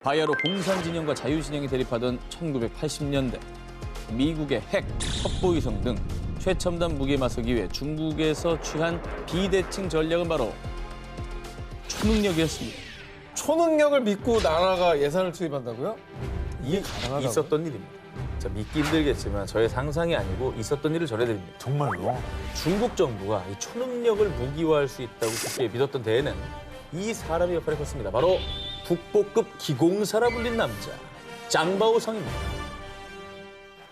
바야흐로 공산진영과 자유진영이 대립하던 1980년대 미국의 핵, 첩보위성 등 최첨단 무기에 맞서기 위해 중국에서 취한 비대칭 전략은 바로 초능력이었습니다. 초능력을 믿고 나라가 예산을 투입한다고요? 이게 가능하다고요? 있었던 일입니다. 자, 믿기 힘들겠지만 저의 상상이 아니고 있었던 일을 전해드립니다. 정말로? 중국 정부가 이 초능력을 무기화할 수 있다고 쉽게 믿었던 데에는 이 사람의 역할이 컸습니다. 바로 북보급 기공사라 불린 남자, 짱바오성입니다.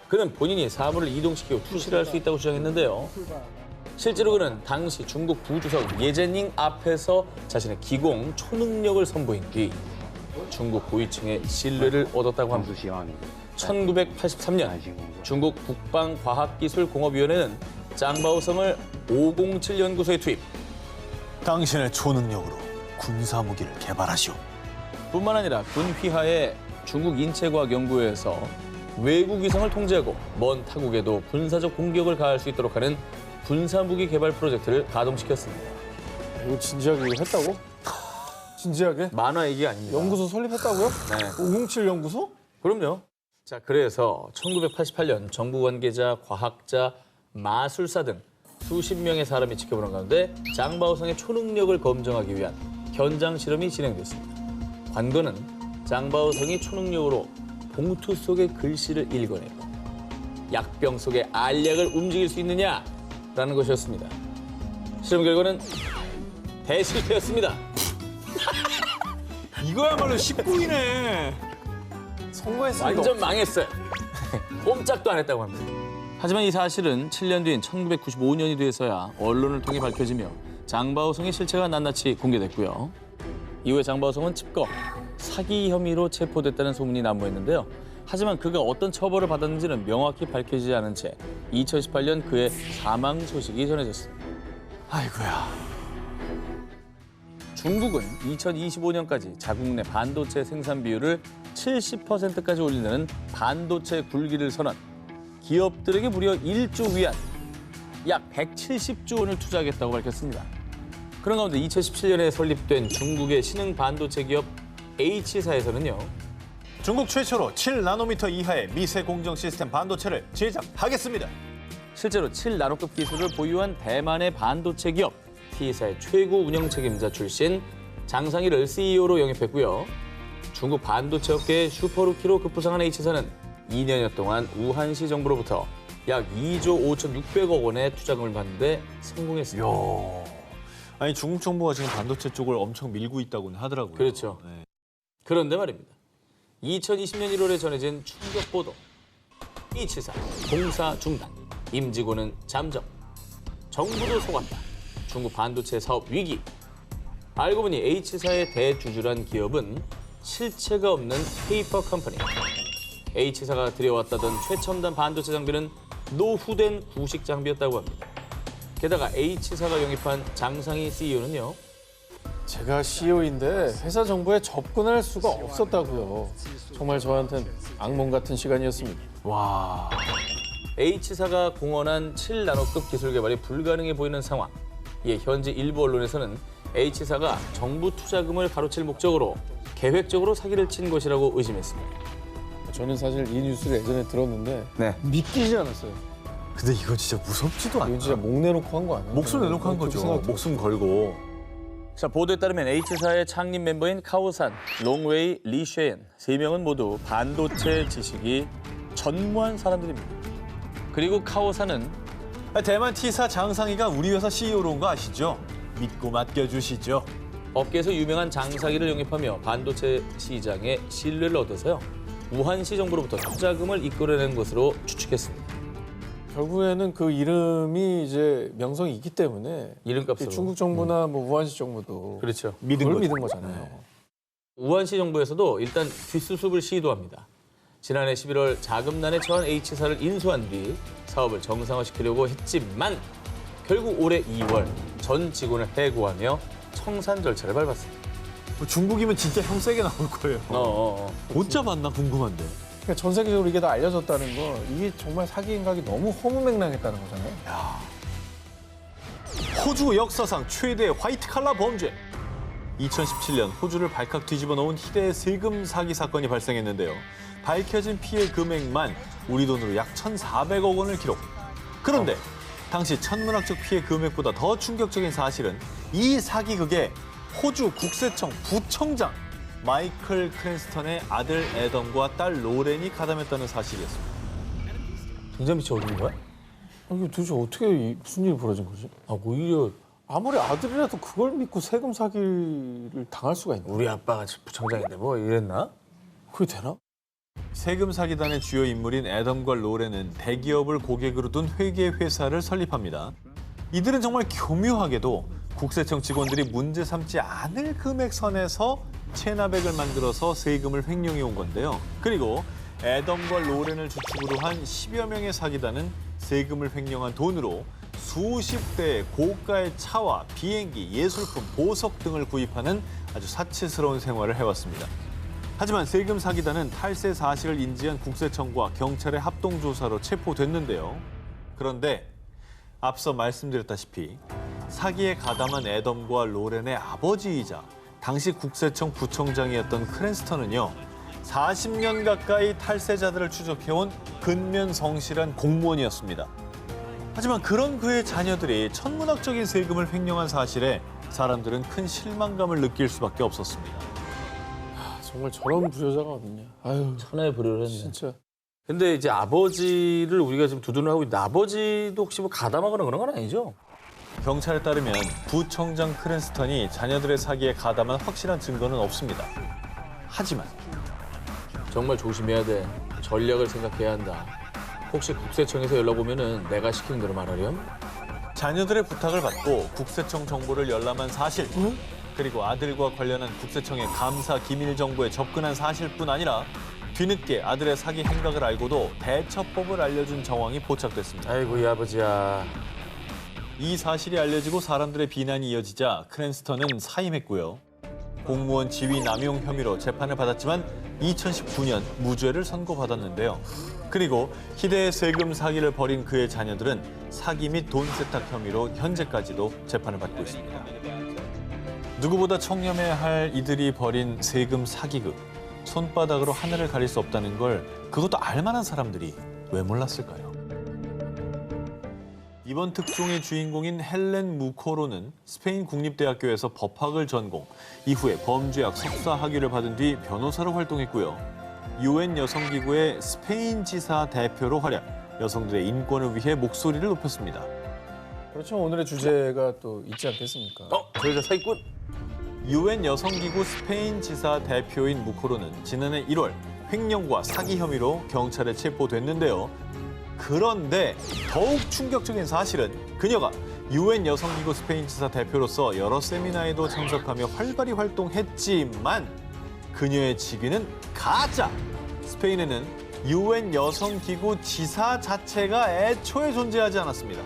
그는 본인이 사물을 이동시키고 투시를 할 수 있다고 주장했는데요. 실제로 그는 당시 중국 부주석 예제닝 앞에서 자신의 기공 초능력을 선보인 뒤 중국 고위층의 신뢰를 얻었다고 합니다. 1983년 중국 국방과학기술공업위원회는 짱바오성을 507 연구소에 투입. 당신의 초능력으로 군사무기를 개발하시오. 뿐만 아니라 군 휘하의 중국 인체과학연구회에서 외국 위성을 통제하고 먼 타국에도 군사적 공격을 가할 수 있도록 하는 군사무기 개발 프로젝트를 가동시켰습니다. 이거 진지하게 이거 했다고? 진지하게? 만화 얘기가 아닙니다. 연구소 설립했다고요? 네. 507 연구소? 그럼요. 자, 그래서 1988년 정부 관계자, 과학자, 마술사 등 수십 명의 사람이 지켜보는 가운데 짱바오성의 초능력을 검증하기 위한 현장 실험이 진행됐습니다. 관건은 짱바오성이 초능력으로 봉투 속의 글씨를 읽어내고 약병 속의 알약을 움직일 수 있느냐라는 것이었습니다. 실험 결과는 대실패였습니다. 이거야말로 19이네. 성공했습니다. 완전 망했어요. 꼼짝도 안 했다고 합니다. 하지만 이 사실은 7년 뒤인 1995년이 돼서야 언론을 통해 밝혀지며 장바오성의 실체가 낱낱이 공개됐고요. 이후에 장바오성은 칩거, 사기 혐의로 체포됐다는 소문이 난무했는데요. 하지만 그가 어떤 처벌을 받았는지는 명확히 밝혀지지 않은 채 2018년 그의 사망 소식이 전해졌습니다. 아이고야. 중국은 2025년까지 자국 내 반도체 생산 비율을 70%까지 올리는 반도체 굴기를 선언, 기업들에게 무려 1조 위안, 약 170조 원을 투자하겠다고 밝혔습니다. 그런 가운데 2017년에 설립된 중국의 신흥 반도체 기업 H사에서는요. 중국 최초로 7나노미터 이하의 미세 공정 시스템 반도체를 제작하겠습니다. 실제로 7나노급 기술을 보유한 대만의 반도체 기업 T사의 최고 운영 책임자 출신 장상희를 CEO로 영입했고요. 중국 반도체 업계의 슈퍼루키로 급부상한 H사는 2년여 동안 우한시 정부로부터 약 2조 5,600억 원의 투자금을 받는데 성공했습니다. 이야. 아니 중국 정부가 지금 반도체 쪽을 엄청 밀고 있다고는 하더라고요. 그렇죠. 네. 그런데 말입니다. 2020년 1월에 전해진 충격 보도. H사 공사 중단, 임직원은 잠적, 정부도 속았다. 중국 반도체 사업 위기. 알고 보니 H사의 대주주란 기업은 실체가 없는 페이퍼 컴퍼니. H사가 들여왔다던 최첨단 반도체 장비는 노후된 구식 장비였다고 합니다. 게다가 H사가 영입한 장상희 CEO는요. 제가 CEO인데 회사 정보에 접근할 수가 없었다고요. 정말 저한텐 악몽 같은 시간이었습니다. 와. H사가 공언한 7나노급 기술 개발이 불가능해 보이는 상황. 이에 현지 일부 언론에서는 H사가 정부 투자금을 가로챌 목적으로 계획적으로 사기를 친 것이라고 의심했습니다. 저는 사실 이 뉴스를 예전에 들었는데 믿기지 않았어요. 근데 이거 진짜 무섭지도 않나? 이건 진짜 목 내놓고 한 거 아니에요? 목숨 내놓고 한 거죠. 목숨 걸고. 자, 보도에 따르면 H사의 창립 멤버인 카오산, 롱웨이, 리쉐엔 3명은 모두 반도체 지식이 전무한 사람들입니다. 그리고 카오산은 대만 T사 장상희가 우리 회사 CEO로 온 거 아시죠? 믿고 맡겨주시죠. 업계에서 유명한 장사기를 영입하며 반도체 시장에 신뢰를 얻어서요. 우한시 정부로부터 투자금을 이끌어낸 것으로 추측했습니다. 결국에는 그 이름이 이제 명성이 있기 때문에 이름값으로. 중국 정부나 뭐 우한시 정부도 그렇죠. 그걸 거죠. 믿은 거잖아요. 우한시 정부에서도 일단 뒷수습을 시도합니다. 지난해 11월 자금난에 처한 H사를 인수한 뒤 사업을 정상화시키려고 했지만 결국 올해 2월 전 직원을 해고하며 청산 절차를 밟았습니다. 중국이면 진짜 형 세게 나올 거예요. 못 잡았나 궁금한데. 그러니까 전 세계적으로 이게 다 알려졌다는 거 이게 정말 사기 행각이 너무 허무맹랑했다는 거잖아요. 호주 역사상 최대 화이트 칼라 범죄. 2017년 호주를 발칵 뒤집어 놓은 희대의 세금 사기 사건이 발생했는데요. 밝혀진 피해 금액만 우리 돈으로 약 1,400억 원을 기록. 그런데 당시 천문학적 피해 금액보다 더 충격적인 사실은 이 사기극에 호주 국세청 부청장 마이클 크랜스턴의 아들 애덤과 딸 로렌이 가담했다는 사실이었습니다. 등잔빛이 어디 있는 거야? 이게 도대체 어떻게 무슨 일이 벌어진 거지? 아, 오히려 아무리 아들이라도 그걸 믿고 세금 사기를 당할 수가 있나? 우리 아빠가 부청장인데 뭐 이랬나? 그게 되나? 세금 사기단의 주요 인물인 애덤과 로렌은 대기업을 고객으로 둔 회계 회사를 설립합니다. 이들은 정말 교묘하게도 국세청 직원들이 문제 삼지 않을 금액 선에서 체납액을 만들어서 세금을 횡령해 온 건데요. 그리고 애덤과 로렌을 주축으로 한 10여 명의 사기단은 세금을 횡령한 돈으로 수십 대의 고가의 차와 비행기, 예술품, 보석 등을 구입하는 아주 사치스러운 생활을 해왔습니다. 하지만 세금 사기단은 탈세 사실을 인지한 국세청과 경찰의 합동조사로 체포됐는데요. 그런데 앞서 말씀드렸다시피 사기에 가담한 애덤과 로렌의 아버지이자 당시 국세청 부청장이었던 크랜스턴은요. 40년 가까이 탈세자들을 추적해온 근면성실한 공무원이었습니다. 하지만 그런 그의 자녀들이 천문학적인 세금을 횡령한 사실에 사람들은 큰 실망감을 느낄 수밖에 없었습니다. 정말 저런 부여자가 어딨냐? 아유, 천하의 불효를 했네. 진짜. 근데 이제 아버지를 우리가 지금 두둔을 하고 있는데 아버지도 혹시 뭐 가담하거나 그런 건 아니죠? 경찰에 따르면 부청장 크랜스턴이 자녀들의 사기에 가담한 확실한 증거는 없습니다. 하지만 정말 조심해야 돼. 전략을 생각해야 한다. 혹시 국세청에서 연락 오면은 내가 시키는 대로 말하렴? 자녀들의 부탁을 받고 국세청 정보를 열람한 사실, 그리고 아들과 관련한 국세청의 감사 기밀 정보에 접근한 사실뿐 아니라 뒤늦게 아들의 사기 행각을 알고도 대처법을 알려준 정황이 포착됐습니다. 아이고 이 아버지야. 이 사실이 알려지고 사람들의 비난이 이어지자 크랜스턴은 사임했고요. 공무원 지위 남용 혐의로 재판을 받았지만 2019년 무죄를 선고받았는데요. 그리고 희대의 세금 사기를 벌인 그의 자녀들은 사기 및 돈 세탁 혐의로 현재까지도 재판을 받고 있습니다. 누구보다 청렴해야 할 이들이 벌인 세금 사기극. 손바닥으로 하늘을 가릴 수 없다는 걸 그것도 알만한 사람들이 왜 몰랐을까요? 이번 특종의 주인공인 헬렌 무코로는 스페인 국립대학교에서 법학을 전공, 이후에 범죄학 석사 학위를 받은 뒤 변호사로 활동했고요. UN 여성기구의 스페인 지사 대표로 활약, 여성들의 인권을 위해 목소리를 높였습니다. 그렇죠. 오늘의 주제가 또 있지 않겠습니까? 저희가 사기꾼? UN 여성기구 스페인 지사 대표인 무코로는 지난해 1월 횡령과 사기 혐의로 경찰에 체포됐는데요. 그런데 더욱 충격적인 사실은 그녀가 UN 여성기구 스페인 지사 대표로서 여러 세미나에도 참석하며 활발히 활동했지만 그녀의 직위는 가짜! 스페인에는 UN 여성기구 지사 자체가 애초에 존재하지 않았습니다.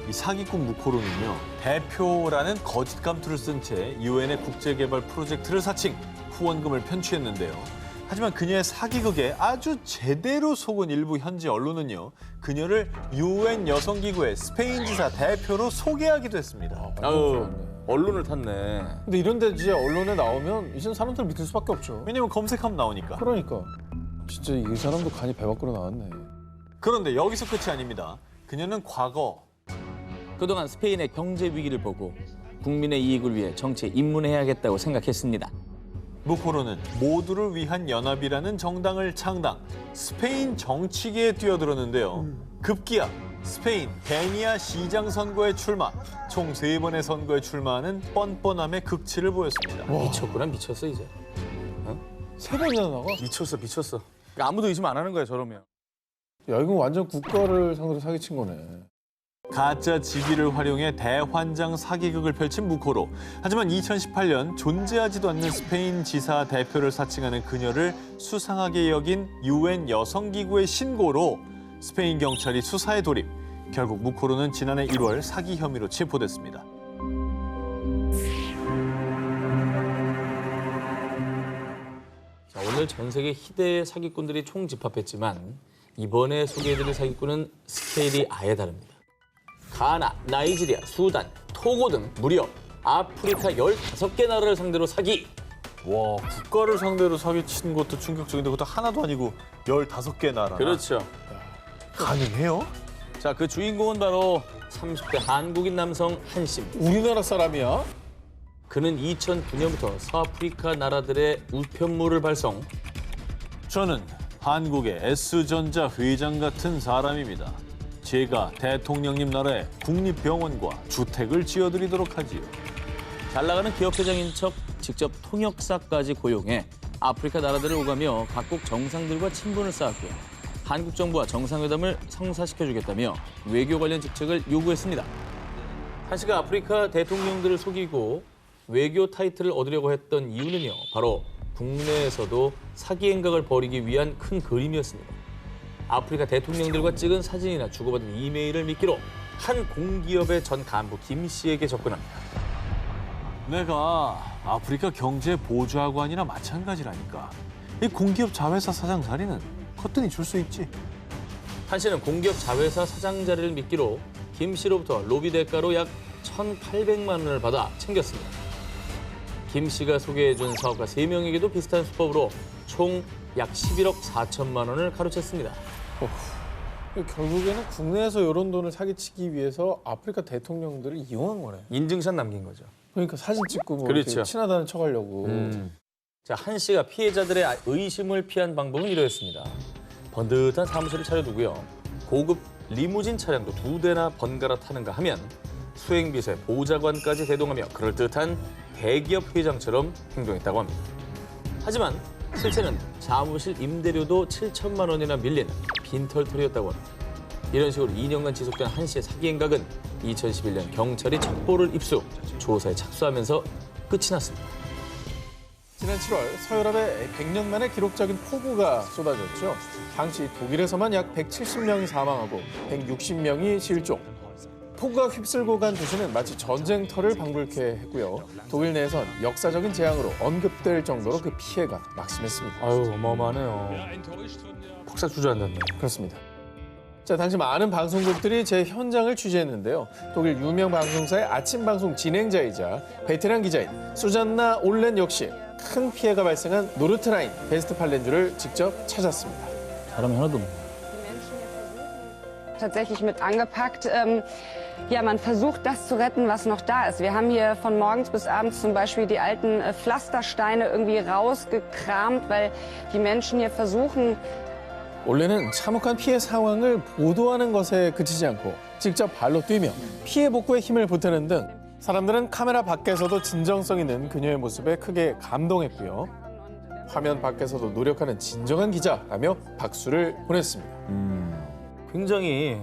이 사기꾼 무코로는요, 대표라는 거짓 감투를 쓴 채 UN의 국제개발 프로젝트를 사칭, 후원금을 편취했는데요. 하지만 그녀의 사기극에 아주 제대로 속은 일부 현지 언론은요, 그녀를 UN 여성기구의 스페인 지사 대표로 소개하기도 했습니다. 아유, 언론을 탔네. 근데 이런데 이제 언론에 나오면 이젠 사람들 믿을 수밖에 없죠. 왜냐면 검색하면 나오니까. 그러니까. 진짜 이 사람도 간이 배 밖으로 나왔네. 그런데 여기서 끝이 아닙니다. 그녀는 과거 그동안 스페인의 경제 위기를 보고 국민의 이익을 위해 정치에 입문해야겠다고 생각했습니다. 무코로는 모두를 위한 연합이라는 정당을 창당, 스페인 정치계에 뛰어들었는데요. 급기야 스페인 베니아 시장 선거에 출마, 총 3번의 선거에 출마하는 뻔뻔함의 극치를 보였습니다. 미쳤구나, 미쳤어 이제. 3번이나 나가? 미쳤어, 미쳤어. 그러니까 아무도 의심 안 하는 거야, 저러면. 야, 이건 완전 국가를 상대로 사기친 거네. 가짜 직위를 활용해 대환장 사기극을 펼친 무코로. 하지만 2018년 존재하지도 않는 스페인 지사 대표를 사칭하는 그녀를 수상하게 여긴 UN 여성기구의 신고로 스페인 경찰이 수사에 돌입. 결국 무코로는 지난해 1월 사기 혐의로 체포됐습니다. 자, 오늘 전 세계 희대의 사기꾼들이 총집합했지만 이번에 소개해드릴 사기꾼은 스케일이 아예 다릅니다. 가나, 나이지리아, 수단, 토고 등 무려 아프리카 15개 나라를 상대로 사기. 와, 국가를 상대로 사기친 것도 충격적인데 그것도 하나도 아니고 15개 나라. 그렇죠. 가능해요? 자, 그 주인공은 바로 30대 한국인 남성 한 씨입니다. 우리나라 사람이야? 그는 2009년부터 서아프리카 나라들의 우편물을 발송, 저는 한국의 S전자 회장 같은 사람입니다. 제가 대통령님 나라에 국립병원과 주택을 지어드리도록 하지요. 잘 나가는 기업 회장인 척 직접 통역사까지 고용해 아프리카 나라들을 오가며 각국 정상들과 친분을 쌓았고요. 한국 정부와 정상회담을 성사시켜주겠다며 외교 관련 직책을 요구했습니다. 한 씨가 아프리카 대통령들을 속이고 외교 타이틀을 얻으려고 했던 이유는요. 바로 국내에서도 사기 행각을 벌이기 위한 큰 그림이었습니다. 아프리카 대통령들과 찍은 사진이나 주고받은 이메일을 미끼로 한 공기업의 전 간부 김 씨에게 접근합니다. 내가 아프리카 경제 보좌관이나 마찬가지라니까. 이 공기업 자회사 사장 자리는 거뜬히 줄 수 있지. 한 씨는 공기업 자회사 사장 자리를 미끼로 김 씨로부터 로비 대가로 약 1,800만 원을 받아 챙겼습니다. 김 씨가 소개해준 사업가 3명에게도 비슷한 수법으로 총 약 11억 4천만 원을 가로챘습니다. 결국에는 국내에서 이런 돈을 사기치기 위해서 아프리카 대통령들을 이용한 거네. 인증샷 남긴 거죠. 그러니까 사진 찍고 뭐 그렇죠. 이렇게 친하다는 척하려고. 자, 한 씨가 피해자들의 의심을 피한 방법은 이러했습니다. 번듯한 사무실을 차려두고요. 고급 리무진 차량도 2대나 번갈아 타는가 하면 수행비서의 보좌관까지 대동하며 그럴듯한 대기업 회장처럼 행동했다고 합니다. 하지만 실제는 사무실 임대료도 7천만 원이나 밀린 빈털터리였다고 합니다. 이런 식으로 2년간 지속된 한 씨의 사기 행각은 2011년 경찰이 첩보를 입수, 조사에 착수하면서 끝이 났습니다. 지난 7월 서유럽에 100년 만에 기록적인 폭우가 쏟아졌죠. 당시 독일에서만 약 170명이 사망하고 160명이 실종. 폭우가 휩쓸고 간 도시는 마치 전쟁터를 방불케 했고요. 독일 내에선 역사적인 재앙으로 언급될 정도로 그 피해가 막심했습니다. 아유, 어마어마하네요. 폭삭 주저앉았네. 그렇습니다. 자, 당시 많은 방송국들이 제 현장을 취재했는데요. 독일 유명 방송사의 아침 방송 진행자이자 베테랑 기자인 수잔나 올렌 역시 큰 피해가 발생한 노르트라인 베스트팔렌주를 직접 찾았습니다. 사람이 하나도 없네. Tatsächlich mit angepackt. Ja, man versucht, das zu retten, was noch da ist. Wir haben hier von morgens bis abends zum Beispiel die alten Pflastersteine irgendwie rausgekramt, weil die Menschen hier versuchen, 올렌은 참혹한 피해 상황을 보도하는 것에 그치지 않고 직접 발로 뛰며 피해 복구에 힘을 보태는 등 사람들은 카메라 밖에서도 진정성 있는 그녀의 모습에 크게 감동했고요. 화면 밖에서도 노력하는 진정한 기자라며 박수를 보냈습니다. 굉장히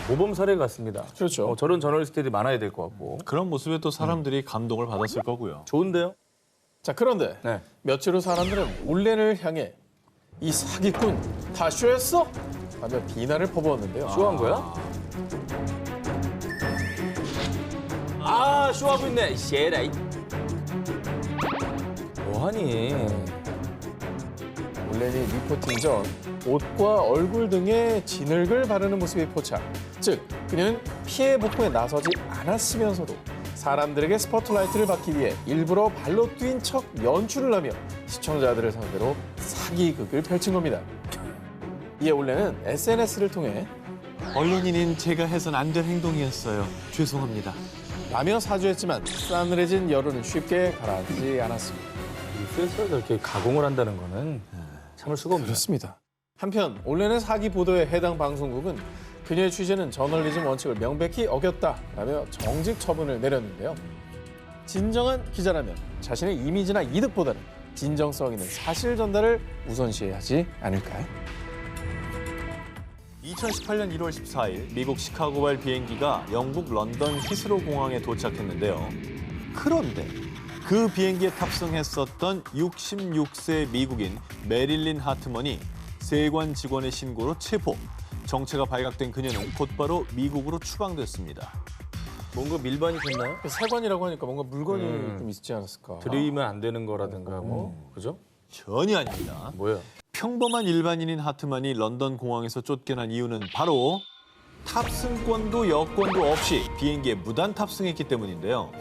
모범 사례 같습니다. 그렇죠. 저런 저널리스트들이 많아야 될 것 같고. 그런 모습에 또 사람들이 감동을 받았을 거고요. 좋은데요? 자, 그런데 네. 며칠 후 사람들은 올렌을 향해 이 사기꾼 다 쇼였어? 하며 비난을 퍼부었는데요. 쇼한 거야? 쇼하고 있네. 쉐라이. 뭐하니? 올렌이 리포팅 전 옷과 얼굴 등에 진흙을 바르는 모습이 포착. 즉, 그녀는 피해 복구에 나서지 않았으면서도 사람들에게 스포트라이트를 받기 위해 일부러 발로 뛴 척 연출을 하며 시청자들을 상대로 사기극을 펼친 겁니다. 이에 올렌은 SNS를 통해 언론인인 제가 해선 안 될 행동이었어요. 죄송합니다. 라며 사죄했지만 싸늘해진 여론은 쉽게 가라앉지 않았습니다. 뉴스에서 그렇게 가공을 한다는 거는 참을 수가 없네요. 그렇습니다. 한편 올렌의 사기 보도에 해당 방송국은 그녀의 취재는 저널리즘 원칙을 명백히 어겼다라며 정직 처분을 내렸는데요. 진정한 기자라면 자신의 이미지나 이득보다는 진정성 있는 사실 전달을 우선시해야 하지 않을까요? 2018년 1월 14일 미국 시카고발 비행기가 영국 런던 히스로 공항에 도착했는데요. 그런데 그 비행기에 탑승했었던 66세 미국인 메릴린 하트먼이 세관 직원의 신고로 체포. 정체가 발각된 그녀는 곧바로 미국으로 추방됐습니다. 뭔가 밀반이 됐나요? 세관이라고 하니까 뭔가 물건이 좀 있지 않았을까? 드리면 안 되는 거라든가 뭐 그죠? 전혀 아닙니다. 뭐야? 평범한 일반인인 하트만이 런던 공항에서 쫓겨난 이유는 바로 탑승권도 여권도 없이 비행기에 무단 탑승했기 때문인데요.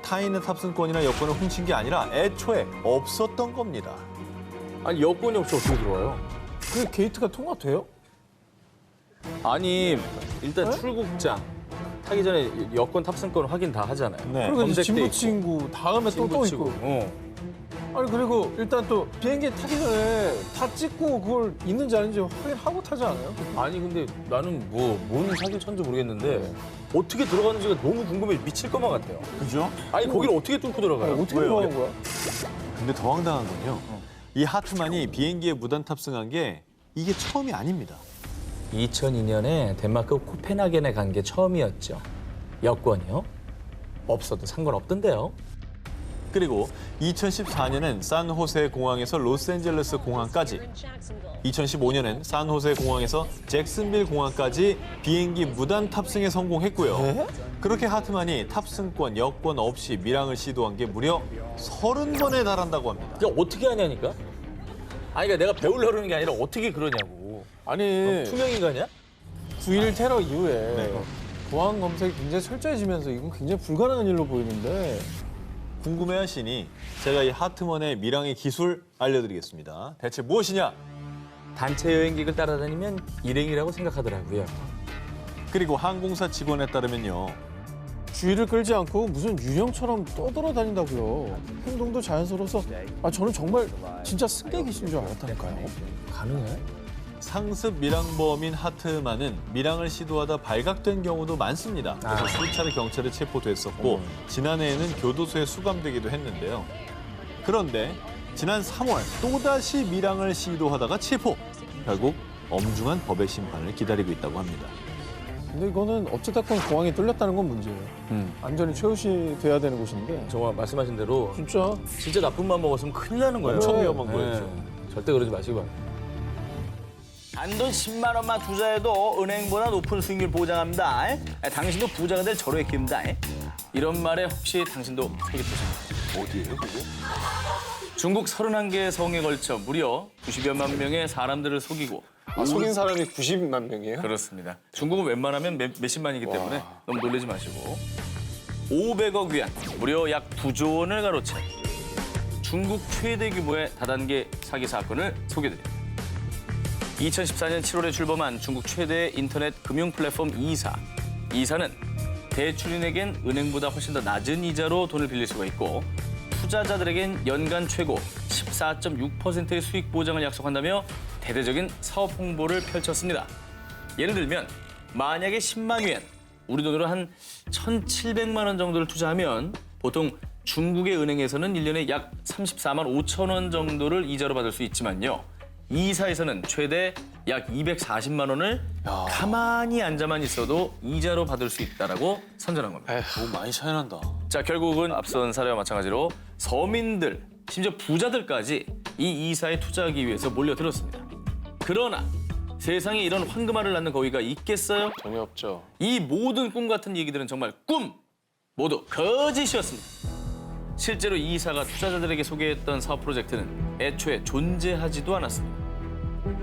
타인의 탑승권이나 여권을 훔친 게 아니라 애초에 없었던 겁니다. 아니 여권이 없이 어떻게 들어와요? 그 게이트가 통과돼요? 아니 일단 출국장 타기 전에 여권 탑승권 확인 다 하잖아요. 네. 그리고 이제 검색돼 진부 있고. 친구 다음에 또 친구 있고. 치고. 아니 그리고 일단 또 비행기 타기 전에 다 찍고 그걸 있는지 아닌지 확인하고 타지 않아요? 아니 근데 나는 뭔 사기 천지 모르겠는데 어떻게 들어가는지가 너무 궁금해 미칠 것만 같아요. 그죠? 아니 거기를 어떻게 뚫고 들어가요? 어떻게 왜요? 들어간 거야? 근데 더 황당한 건요. 이 하트만이 비행기에 무단 탑승한 게 이게 처음이 아닙니다. 2002년에 덴마크 코펜하겐에 간 게 처음이었죠. 여권이요? 없어도 상관없던데요. 그리고 2014년엔 산호세 공항에서 로스앤젤레스 공항까지, 2015년엔 산호세 공항에서 잭슨빌 공항까지 비행기 무단 탑승에 성공했고요. 그렇게 하트만이 탑승권, 여권 없이 밀항을 시도한 게 무려 30번에 달한다고 합니다. 그냥 어떻게 하냐니까? 아니 그러니까 내가 배우려고 그러는 게 아니라 어떻게 그러냐고. 아니 투명인간이야? 9.11 테러 이후에 네. 보안 검색이 굉장히 철저해지면서 이건 굉장히 불가능한 일로 보이는데 궁금해하시니 제가 이 하트만의 밀항의 기술 알려드리겠습니다. 대체 무엇이냐? 단체 여행객을 따라다니면 일행이라고 생각하더라고요. 그리고 항공사 직원에 따르면요. 주의를 끌지 않고 무슨 유령처럼 떠돌아다닌다고요. 행동도 자연스러워서 저는 정말 진짜 승객이신 줄 알았다니까요. 가능해? 상습 밀항범인 하트만은 밀항을 시도하다 발각된 경우도 많습니다. 그래서 수차례 경찰에 체포됐었고 지난해에는 교도소에 수감되기도 했는데요. 그런데 지난 3월 또다시 밀항을 시도하다가 체포. 결국 엄중한 법의 심판을 기다리고 있다고 합니다. 근데 이거는 어찌됐건 공항이 뚫렸다는 건 문제예요. 안전이 최우시 돼야 되는 곳인데 정말 말씀하신 대로 진짜 나쁜 맘 먹었으면 큰일 나는 거예요. 엄청 위험한 네. 거였죠. 절대 그러지 마시기 바랍니다. 단돈 10만 원만 투자해도 은행보다 높은 수익률 보장합니다. 당신도 부자가 될 절호의 기회입니다. 이런 말에 혹시 당신도 소개되십니까? 어디예요, 그게? 중국 31개의 성에 걸쳐 무려 90여만 명의 사람들을 속이고 속인 사람이 90만 명이에요? 그렇습니다. 중국은 웬만하면 몇십만이기 때문에 너무 놀라지 마시고 500억 위안, 무려 약 9조 원을 가로챈 중국 최대 규모의 다단계 사기 사건을 소개드립니다. 2014년 7월에 출범한 중국 최대 인터넷 금융 플랫폼 이사. 이사는 대출인에겐 은행보다 훨씬 더 낮은 이자로 돈을 빌릴 수가 있고 투자자들에겐 연간 최고 14.6%의 수익 보장을 약속한다며 대대적인 사업 홍보를 펼쳤습니다. 예를 들면 만약에 10만 위안, 우리 돈으로 한 1,700만 원 정도를 투자하면 보통 중국의 은행에서는 1년에 약 34만 5천 원 정도를 이자로 받을 수 있지만요. 이사에서는 최대 약 240만 원을 가만히 앉아만 있어도 이자로 받을 수 있다라고 선전한 겁니다. 너무 많이 차이 난다. 자, 결국은 앞선 사례와 마찬가지로 서민들, 심지어 부자들까지 이 이사에 투자하기 위해서 몰려들었습니다. 그러나 세상에 이런 황금알을 낳는 거위가 있겠어요? 전혀 없죠. 이 모든 꿈 같은 얘기들은 정말 꿈! 모두 거짓이었습니다. 실제로 이 이사가 투자자들에게 소개했던 사업 프로젝트는 애초에 존재하지도 않았습니다.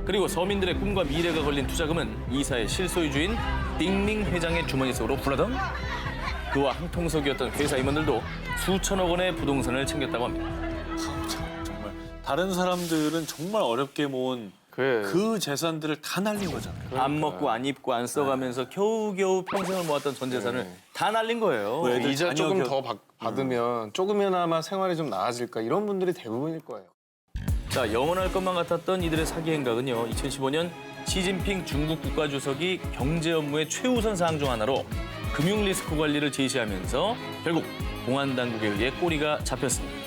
그리고 서민들의 꿈과 미래가 걸린 투자금은 이사의 실소유주인 띵밍 회장의 주머니 속으로 불어덩. 그와 한통속이었던 회사 임원들도 수천억 원의 부동산을 챙겼다고 합니다. 정말 다른 사람들은 정말 어렵게 모은 그 재산들을 다 날린 거잖아요. 안 먹고 안 입고 안 써가면서 겨우겨우 평생을 모았던 전 재산을 다 날린 거예요. 뭐 애들 이자 자녀 조금 겨- 더 받으면 조금이나마 생활이 좀 나아질까 이런 분들이 대부분일 거예요. 자, 영원할 것만 같았던 이들의 사기 행각은요. 2015년 시진핑 중국 국가주석이 경제 업무의 최우선 사항 중 하나로 금융 리스크 관리를 제시하면서 결국 공안 당국에 의해 꼬리가 잡혔습니다.